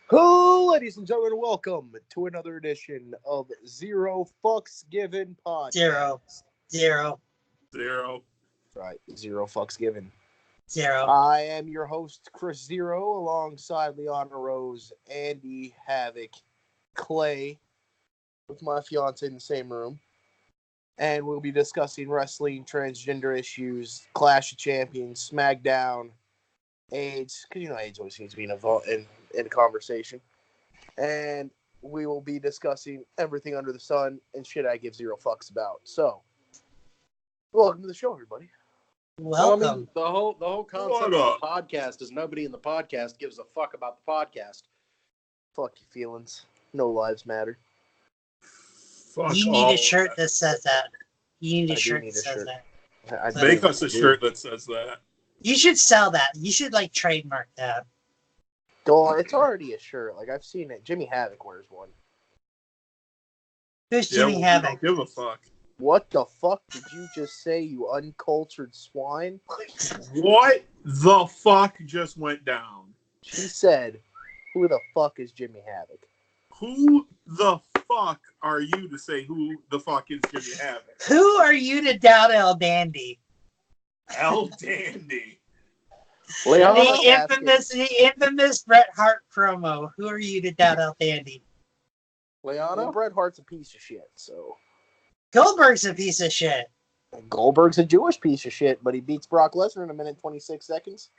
Hello, ladies and gentlemen, welcome to another edition of Zero Fucks Given Podcast. Zero. Right, Zero Fucks Given. Zero. I am your host, Chris Zero, alongside Liana Rose, Andy Havoc, Clay, with my fiance in the same room. And we'll be discussing wrestling, transgender issues, Clash of Champions, SmackDown, AIDS, because you know AIDS always seems to be in a conversation. And we will be discussing everything under the sun and shit I give zero fucks about. So, welcome to the show, everybody. Welcome. Well, I mean, the whole concept of the podcast is nobody in the podcast gives a fuck about the podcast. Fuck your feelings. No lives matter. You need a shirt that says that. You need a shirt that says that. Make us a shirt that says that. You should sell that. You should trademark that. It's already a shirt. I've seen it. Jimmy Havoc wears one. Who's Jimmy Havoc? Don't give a fuck. What the fuck did you just say, you uncultured swine? What the fuck just went down? She said, who the fuck is Jimmy Havoc? Who the fuck are you to say who the fuck is Jimmy Havoc? Who are you to doubt El Dandy? El Dandy. The infamous Bret Hart promo. Who are you to doubt El Dandy? Liana? Well, Bret Hart's a piece of shit, so... Goldberg's a piece of shit. Goldberg's a Jewish piece of shit, but he beats Brock Lesnar in a minute and 26 seconds.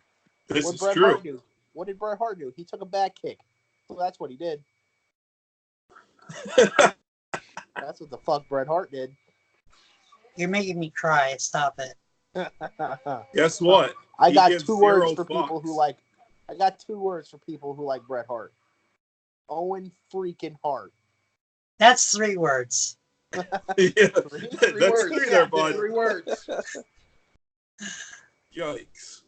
This is true. What did Bret Hart do? He took a back kick. So that's what he did. That's what the fuck Bret Hart did. You're making me cry. Stop it. Guess what? I got two words for people who like Bret Hart. Owen freaking Hart. That's 3 words. Yeah, Three that's words. 3 there, bud. 3 words. Yikes.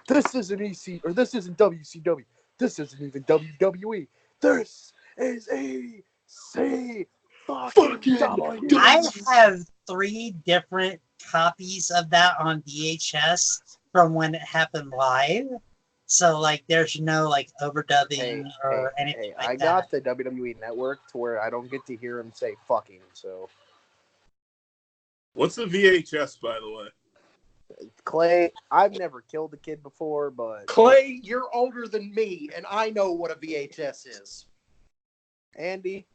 This isn't EC, or this isn't WCW. This isn't even WWE. This is EC fucking W. I have 3 different copies of that on VHS from when it happened live. So, there's no, overdubbing or anything like that. I got the WWE Network to where I don't get to hear him say fucking, so... What's the VHS, by the way? Clay, I've never killed a kid before, but... Clay, you're older than me, and I know what a VHS is. Andy,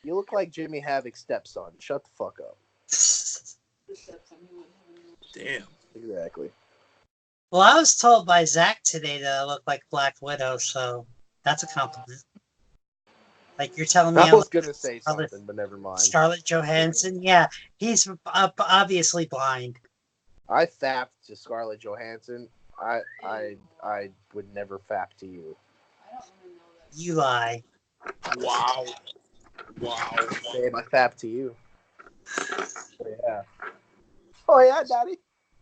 you look like Jimmy Havoc's stepson. Shut the fuck up. Damn. Exactly. Well, I was told by Zach today that I look like Black Widow, so that's a compliment. You're telling me I was going to say something, but never mind. Scarlett Johansson? Yeah, he's obviously blind. I fapped to Scarlett Johansson. I would never fap to you. You lie. Wow. Babe, I fap to you. Yeah. Oh, yeah, Daddy.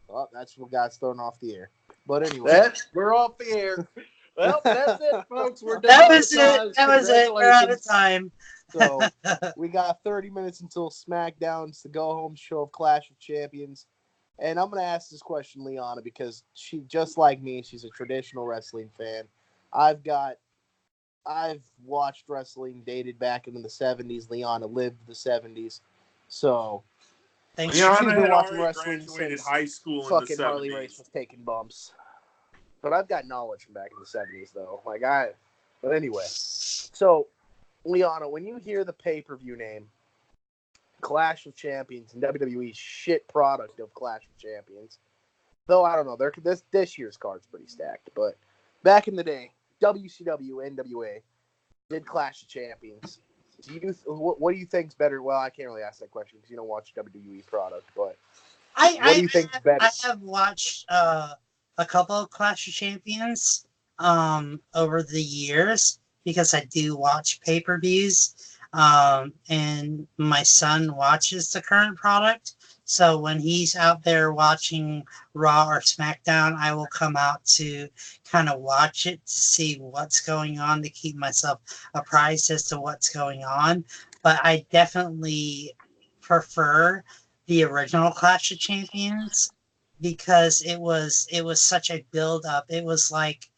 Well, that's what got thrown off the air. But anyway. We're off the air. Well, that's it, folks. We're done. That was it. We're out of time. So, we got 30 minutes until SmackDown's the go-home show of Clash of Champions. And I'm going to ask this question, Liana, because she, just like me, she's a traditional wrestling fan. I've watched wrestling dated back into the 70s. Liana lived the 70s. So... Thanks. She's been watching wrestling since high school fucking in the 70s. Harley Race was taking bumps. But I've got knowledge from back in the 70s, though. But anyway. So, Liana, when you hear the pay-per-view name, Clash of Champions, and WWE's shit product of Clash of Champions, though I don't know, this year's card's pretty stacked. But back in the day, WCW, NWA did Clash of Champions. What do you think's better? Well, I can't really ask that question because you don't watch WWE product, but what do you think's better? I have watched a couple of Clash of Champions over the years because I do watch pay-per-views, and my son watches the current product. So when he's out there watching Raw or SmackDown, I will come out to kind of watch it to see what's going on, to keep myself apprised as to what's going on. But I definitely prefer the original Clash of Champions because it was such a build up. It was like,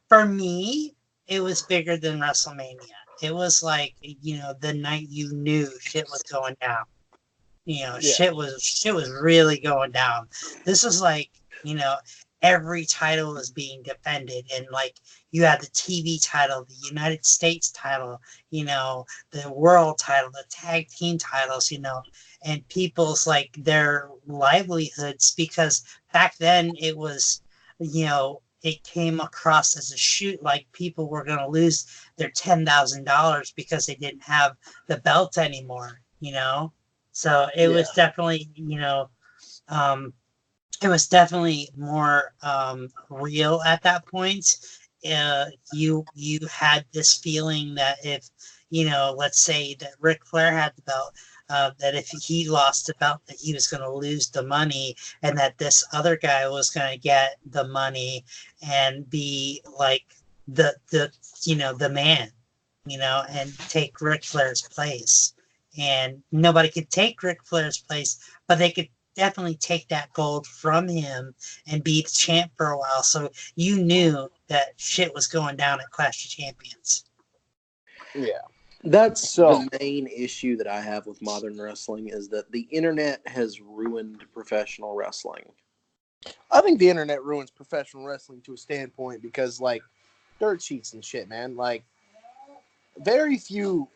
for me, it was bigger than WrestleMania. It was like, the night you knew shit was going down. Shit was really going down. This was like, every title was being defended, and like you had the TV title, the United States title, the world title, the tag team titles, and people's like their livelihoods, because back then it was, it came across as a shoot, like people were going to lose their $10,000 because they didn't have the belt anymore, So it was definitely, it was definitely more real at that point. You had this feeling that if, let's say that Ric Flair had the belt, that if he lost the belt, that he was going to lose the money, and that this other guy was going to get the money and be like the man, and take Ric Flair's place. And nobody could take Ric Flair's place, but they could definitely take that gold from him and be the champ for a while. So you knew that shit was going down at Clash of Champions. Yeah. That's the main issue that I have with modern wrestling, is that the internet has ruined professional wrestling. I think the internet ruins professional wrestling to a standpoint because, like, dirt sheets and shit, man. Like, very few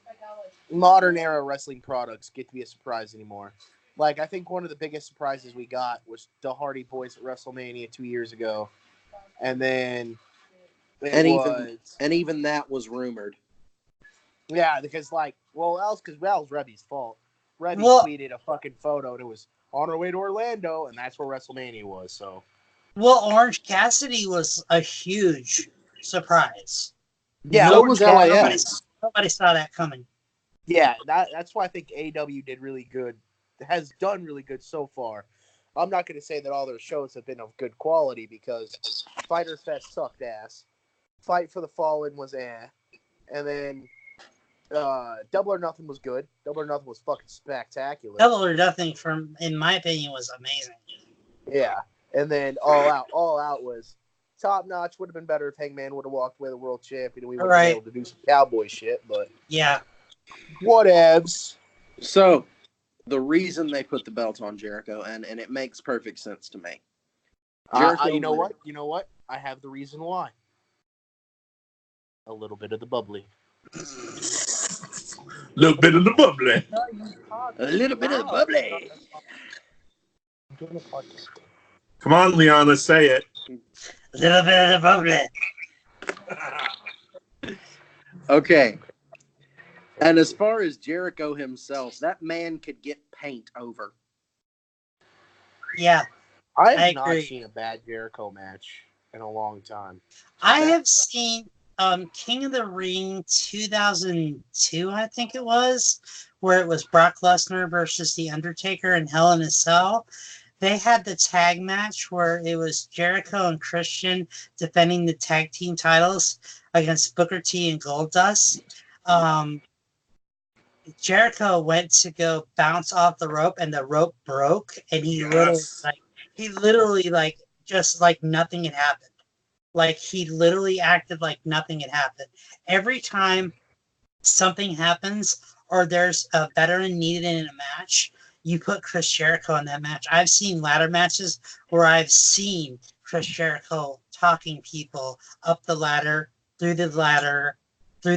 modern era wrestling products get to be a surprise anymore. Like, I think one of the biggest surprises we got was the Hardy Boys at WrestleMania 2 years ago. And then even that was rumored. Yeah, because, like, that was Rebby's fault. Rebby tweeted a fucking photo, and it was on our way to Orlando, and that's where WrestleMania was, so. Well, Orange Cassidy was a huge surprise. Yeah, so was LAX. Nobody saw that coming. Yeah, that's why I think AEW did really good. Has done really good so far. I'm not going to say that all their shows have been of good quality, because Fyter Fest sucked ass. Fight for the Fallen was and then Double or Nothing was good. Double or Nothing was fucking spectacular. Double or Nothing, in my opinion, was amazing. Yeah, and then All Out was top notch. Would have been better if Hangman would have walked away the world champion and we would have been able to do some cowboy shit. But yeah, whatevs. So the reason they put the belt on Jericho, and it makes perfect sense to me. You know what? I have the reason why. A little bit of the bubbly. A little bit of the bubbly. A little bit of the bubbly. I'm doing a podcast. Come on, Liana, say it. A little bit of the bubbly. Okay. And as far as Jericho himself, that man could get paint over. Yeah. I have not seen a bad Jericho match in a long time. I have seen King of the Ring 2002, I think it was, where it was Brock Lesnar versus The Undertaker in Hell in a Cell. They had the tag match where it was Jericho and Christian defending the tag team titles against Booker T and Goldust. Jericho went to go bounce off the rope, and the rope broke, and he literally just like nothing had happened. Like, he literally acted like nothing had happened. Every time something happens or there's a veteran needed in a match, you put Chris Jericho in that match. I've seen ladder matches where I've seen Chris Jericho talking people up the ladder, through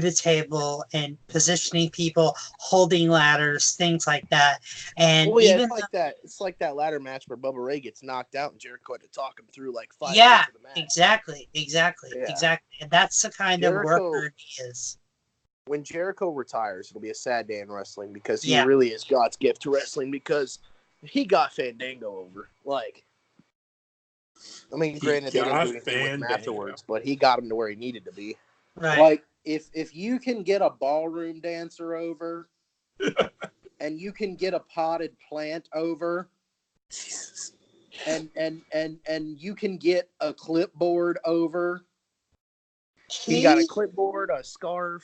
the table, and positioning people, holding ladders, things like that. And it's like that ladder match where Bubba Ray gets knocked out and Jericho had to talk him through like 5 minutes of the match. Exactly. And that's the kind of worker he is. When Jericho retires, it'll be a sad day in wrestling, because he really is God's gift to wrestling, because he got Fandango over. Like, I mean, granted, they didn't do anything with him afterwards, but he got him to where he needed to be. Right. Like, if you can get a ballroom dancer over, and you can get a potted plant over, and you can get a clipboard over. He got a clipboard, a scarf.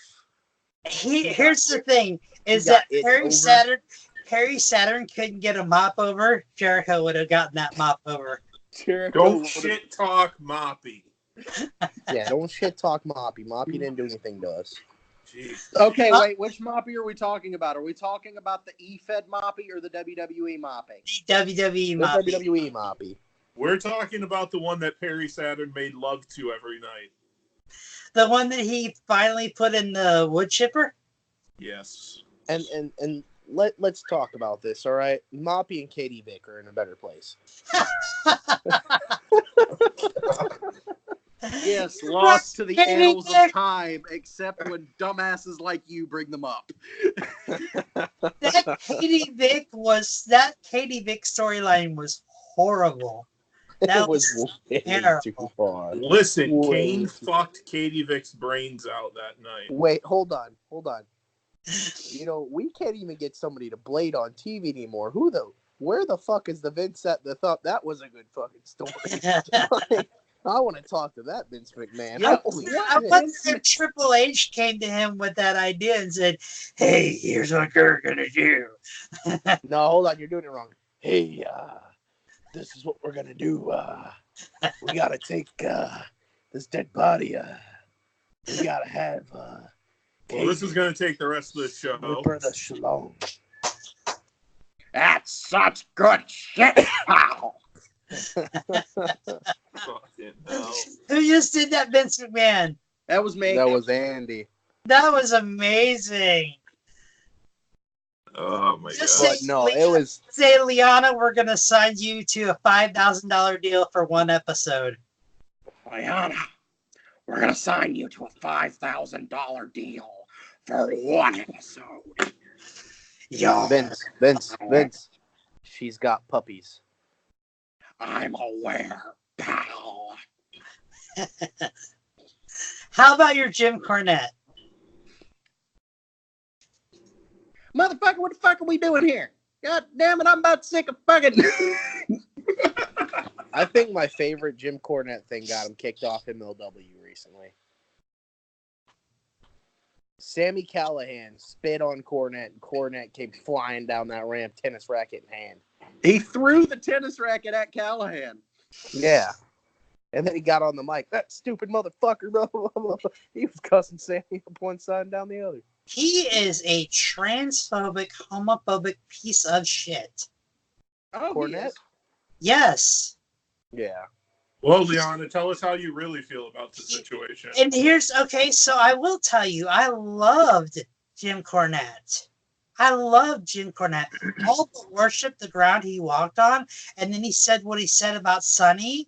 Here's the thing: is that Perry Saturn couldn't get a mop over. Jericho would have gotten that mop over. Jericho Don't would've- shit talk Moppy. Yeah, don't shit talk Moppy. Moppy didn't do anything to us. Jeez. Okay, wait. Which Moppy are we talking about? Are we talking about the E-Fed Moppy or the WWE Moppy? WWE The Moppy. WWE Moppy. We're talking about the one that Perry Saturn made love to every night. The one that he finally put in the wood chipper? Yes. And let's talk about this, all right? Moppy and Katie Vick are in a better place. Yes, lost to the Katie annals of Vick. time, except when dumbasses like you bring them up. That Katie Vick storyline was horrible. That It was way terrible. too far. Listen, Wait. Kane fucked Katie Vick's brains out that night. Wait, hold on. You know, we can't even get somebody to blade on TV anymore. Where the fuck is the Vince that thought that was a good fucking story? Like, I want to talk to that Vince McMahon. Yeah, Holy I shit. wonder if Triple H came to him with that idea and said, "Hey, here's what you're gonna do." No, hold on, you're doing it wrong. Hey, this is what we're gonna do. We gotta take this dead body. We gotta have Well, this is going to take the rest of the show. Ripper the Shalom. That's such good shit, pal. Fucking hell. Who just did that, Vince McMahon? That was me. That was Andy. That was amazing. Oh, my Just God. But no, it was Say, Liana, we're gonna sign you to a $5,000 deal for one episode. Liana, we're going to sign you to a $5,000 deal for one episode. Yo, Vince. She's got puppies. I'm aware, pal. How about your Jim Cornette? Motherfucker, what the fuck are we doing here? God damn it, I'm about sick of fucking... I think my favorite Jim Cornette thing got him kicked off MLW recently. Sammy Callahan spit on Cornette, and Cornette came flying down that ramp, tennis racket in hand. He threw the tennis racket at Callahan. Yeah. And then he got on the mic. That stupid motherfucker, blah, blah, blah, blah. He was cussing Sammy up one side and down the other. He is a transphobic, homophobic piece of shit. Oh, Cornette? Yes. Yeah. Well, Liana, tell us how you really feel about the situation. And so I will tell you, I loved Jim Cornette. All but worshiped the ground he walked on, and then he said what he said about Sonny,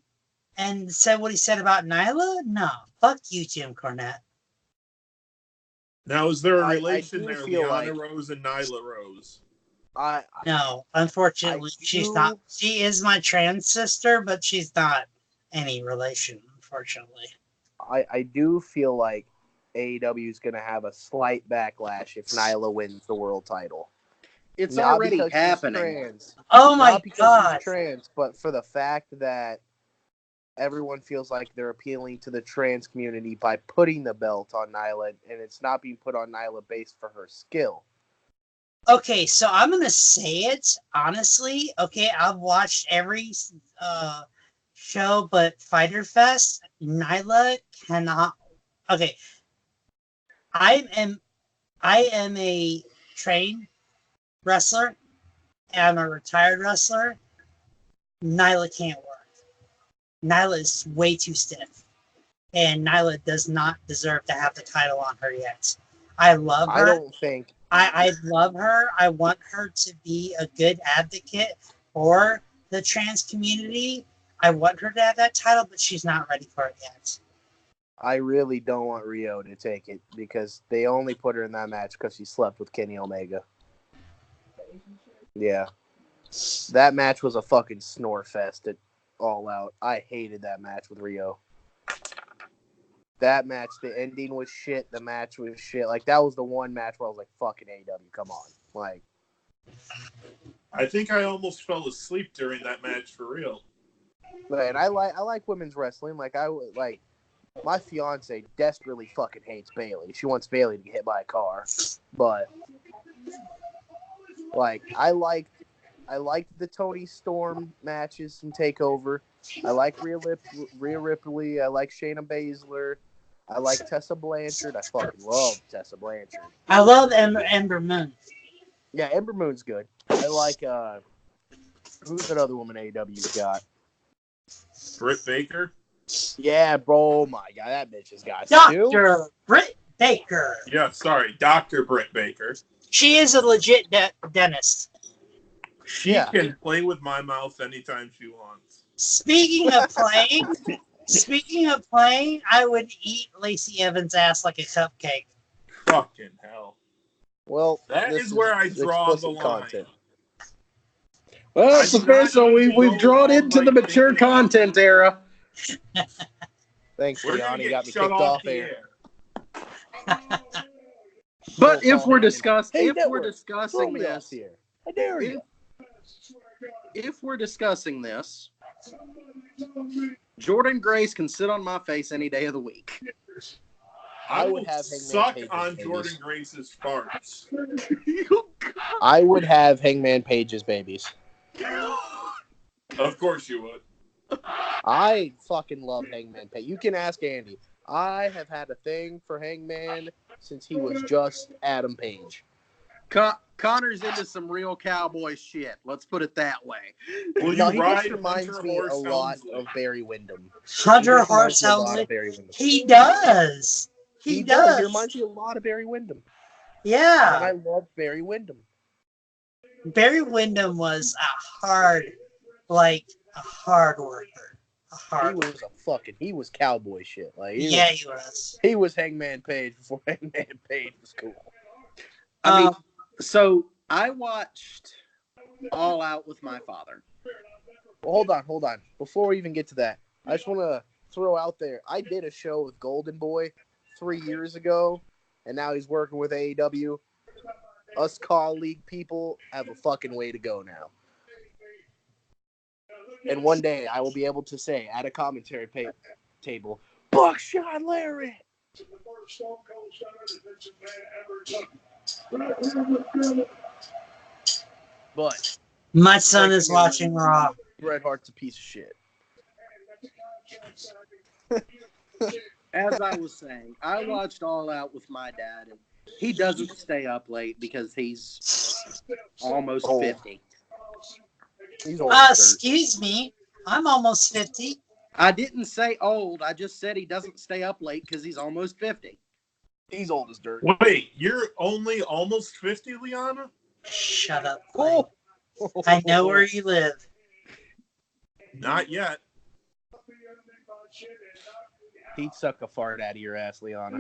and said what he said about Nyla? No. Fuck you, Jim Cornette. Now, is there a I relation do there, feel Liana like- Rose and Nyla Rose? No, unfortunately, she's not. She is my trans sister, but she's not any relation, unfortunately. I do feel like AEW is going to have a slight backlash if Nyla wins the world title. It's Not already because she's happening. trans, Oh my not because god. she's trans, but for the fact that everyone feels like they're appealing to the trans community by putting the belt on Nyla, and it's not being put on Nyla based for her skill. Okay, so I'm gonna say it honestly. Okay, I've watched every show but Fighter Fest. Nyla cannot. Okay, I am a trained wrestler. I'm a retired wrestler. Nyla can't work. Nyla is way too stiff, and Nyla does not deserve to have the title on her yet. I love her. I don't think. I love her. I want her to be a good advocate for the trans community. I want her to have that title, but she's not ready for it yet. I really don't want Rio to take it because they only put her in that match because she slept with Kenny Omega. Yeah. That match was a fucking snore fest at All Out. I hated that match with Rio. That match, the ending was shit. The match was shit. Like, that was the one match where I was like, fucking AEW, come on. Like, I think I almost fell asleep during that match for real. and I like women's wrestling. Like, my fiance desperately fucking hates Bayley. She wants Bayley to get hit by a car. But, like, I liked the Toni Storm matches from TakeOver. I like Rhea Ripley. I like Shayna Baszler. I like Tessa Blanchard. I fucking love Tessa Blanchard. I love Ember Moon. Yeah, Ember Moon's good. I like who's that other woman AEW's got? Britt Baker. Yeah, bro. Oh my god, that bitch has got skill. Dr. Britt Baker. Yeah, sorry, Dr. Britt Baker. She is a legit dentist. She can play with my mouth anytime she wants. Speaking of playing, I would eat Lacey Evans' ass like a cupcake. Fucking hell. Well, that is where I draw the line. Content. Well, it's official. We've drawn into the mature content era. Thanks, Leon. You got me shut kicked off air. But if we're discussing Throw me this, off here. I dare you. If we're discussing this, Jordan Grace can sit on my face any day of the week. I would have Hangman suck Page's on babies. Jordan Grace's farts. I would have Hangman Page's babies. Of course you would. I fucking love Hangman Page. You can ask Andy. I have had a thing for Hangman since he was just Adam Page. Connor's into some real cowboy shit. Let's put it that way. Will No, you he ride just reminds Hunter me a Horse lot Helmsley? of Barry Windham. Hunter He Horse reminds me a lot Helmsley. of Barry Windham. He does. He does. He reminds me a lot of Barry Windham. And Yeah. I love Barry Windham. Barry Windham was a hard worker. He was cowboy shit. Like He was. He was Hangman Page before Hangman Page was cool. I mean, so I watched All Out with my father. Well, hold on. Before we even get to that, I just want to throw out there. I did a show with Golden Boy 3 years ago, and now he's working with AEW. Us colleague people have a fucking way to go now. And one day I will be able to say at a commentary table, Buckshot Larry. But My son is watching Raw. Bret Hart's a piece of shit. As I was saying, I watched All Out with my dad, and he doesn't stay up late because he's almost 50. He's old as dirt. Excuse me. I'm almost 50. I didn't say old. I just said he doesn't stay up late because he's almost 50. He's old as dirt. Wait, you're only almost 50, Liana? Shut up. Oh. I know where you live. Not yet. He'd suck a fart out of your ass, Liana.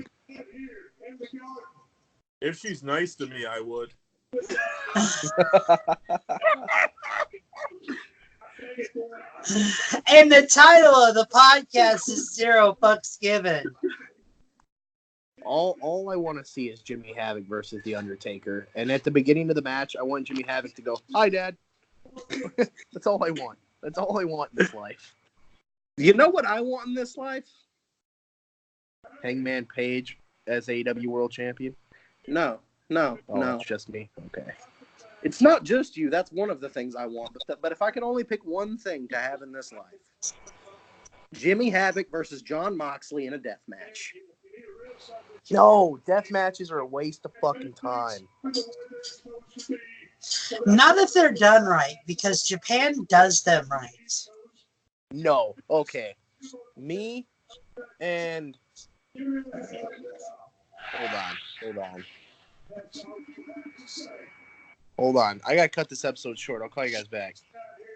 If she's nice to me, I would. And the title of the podcast is Zero Fucks Given. All I want to see is Jimmy Havoc versus The Undertaker. And at the beginning of the match, I want Jimmy Havoc to go, "Hi, Dad." That's all I want. That's all I want in this life. You know what I want in this life? Hangman Page as AEW World Champion. No. Oh, it's just me. Okay. It's not just you. That's one of the things I want. But if I could only pick one thing to have in this life, Jimmy Havoc versus John Moxley in a death match. No, death matches are a waste of fucking time. Not if they're done right, because Japan does them right. No. Okay. Me and... Hold on. I gotta cut this episode short. I'll call you guys back.